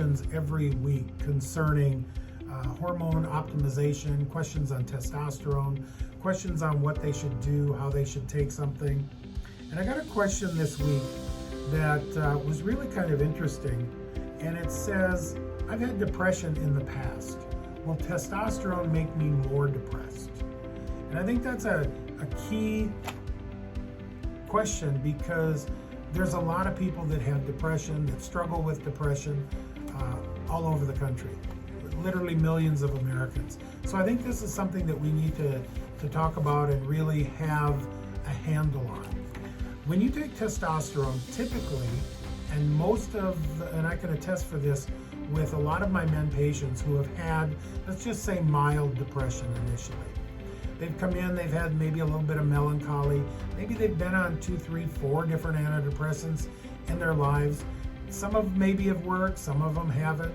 questions every week concerning hormone optimization, questions on testosterone, questions on what they should do, how they should take something. And I got a question this week that was really kind of interesting. And it says, I've had depression in the past. Will testosterone make me more depressed? And I think that's a key question, because there's a lot of people that have depression, that struggle with depression all over the country. Literally millions of Americans. So I think this is something that we need to talk about and really have a handle on. When you take testosterone, typically, and and I can attest for this with a lot of my men patients who have had, let's just say, mild depression initially. They've come in, they've had maybe a little bit of melancholy, maybe they've been on 2, 3, 4 different antidepressants in their lives. Some of them maybe have worked, some of them haven't,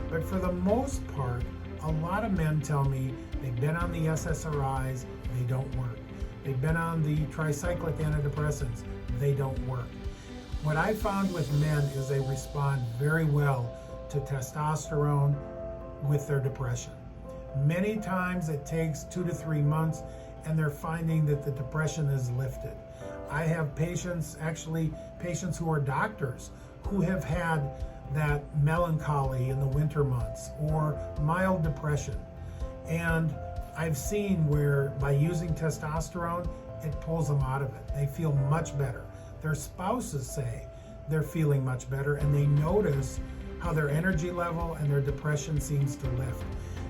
but for the most part, a lot of men tell me they've been on the SSRIs, they don't work. They've been on the tricyclic antidepressants, they don't work. What I found with men is they respond very well to testosterone with their depression. Many times it takes 2 to 3 months and they're finding that the depression is lifted. I have patients who are doctors, who have had that melancholy in the winter months or mild depression. And I've seen where by using testosterone, it pulls them out of it. They feel much better. Their spouses say they're feeling much better, and they notice how their energy level and their depression seems to lift.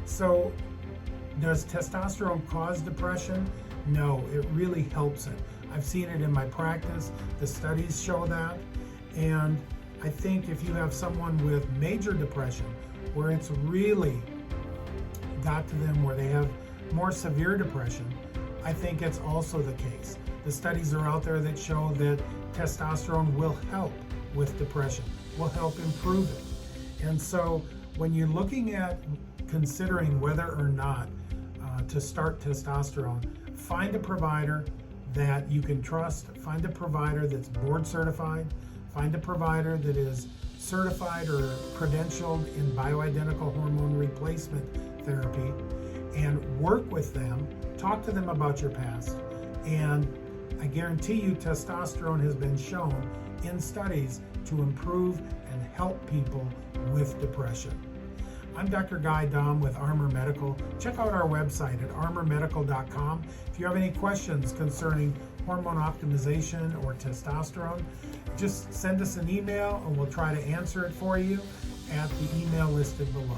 So does testosterone cause depression? No, it really helps it. I've seen it in my practice. The studies show that. And I think if you have someone with major depression, where it's really got to them where they have more severe depression, I think it's also the case. The studies are out there that show that testosterone will help with depression, will help improve it. And so when you're looking at considering whether or not to start testosterone, find a provider that you can trust, find a provider that's board certified, find a provider that is certified or credentialed in bioidentical hormone replacement therapy, and work with them, talk to them about your past. And I guarantee you testosterone has been shown in studies to improve and help people with depression. I'm Dr. Guy Dom with Armur Medical. Check out our website at armurmedical.com. If you have any questions concerning hormone optimization or testosterone, just send us an email and we'll try to answer it for you at the email listed below.